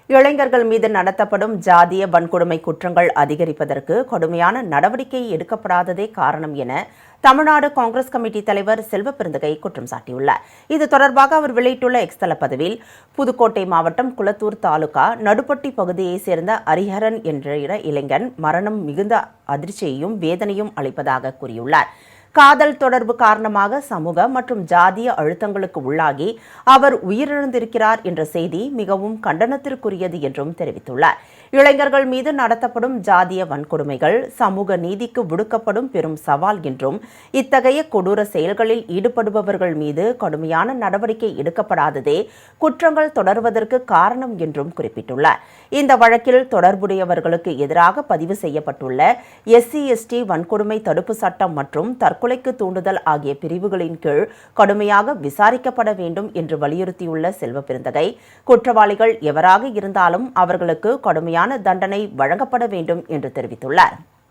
இளைஞர்கள் மீது நடத்தப்படும் ஜாதிய வன்கொடுமை குற்றங்கள் அதிகரிப்பதற்கு கடுமையான நடவடிக்கை எடுக்கப்படாததே காரணம் என தமிழ்நாடு காங்கிரஸ் கமிட்டி தலைவர் செல்வப்பெருந்தகை குற்றம் சாட்டியுள்ளார். இது தொடர்பாக அவர் வெளியிட்டுள்ள எக்ஸ் தள பதிவில், புதுக்கோட்டை மாவட்டம் குளத்தூர் தாலுகா நடுப்பட்டி பகுதியைச் சேர்ந்த ஹரிஹரன் என்ற இளைஞன் மரணம் மிகுந்த அதிர்ச்சியையும் வேதனையும் அளிப்பதாக கூறியுள்ளார். காதல் தொடர்பு காரணமாக சமூக மற்றும் ஜாதிய அழுத்தங்களுக்கு உள்ளாகி அவர் உயிரிழந்திருக்கிறார் என்ற செய்தி மிகவும் கண்டனத்திற்குரியது என்றும் தெரிவித்துள்ளார். இளைஞர்கள் மீது நடத்தப்படும் ஜாதிய வன்கொடுமைகள் சமூக நீதிக்கு விடுக்கப்படும் பெரும் சவால் என்றும், இத்தகைய கொடூர செயல்களில் ஈடுபடுபவர்கள் மீது கடுமையான நடவடிக்கை எடுக்கப்படாததே குற்றங்கள் தொடர்வதற்கு காரணம் என்றும் குறிப்பிட்டுள்ளார். இந்த வழக்கில் தொடர்புடையவர்களுக்கு எதிராக பதிவு செய்யப்பட்டுள்ள SC/ST வன்கொடுமை தடுப்பு சட்டம் மற்றும் தற்கொலைக்கு தூண்டுதல் ஆகிய பிரிவுகளின் கீழ் கடுமையாக விசாரிக்கப்பட வேண்டும் என்று வலியுறுத்தியுள்ள செல்வப்பெருந்தகை, குற்றவாளிகள் எவராக இருந்தாலும் அவர்களுக்கு கடுமையான தண்டனை வழங்கப்பட வேண்டும் என்று தெரிவித்துள்ளார்.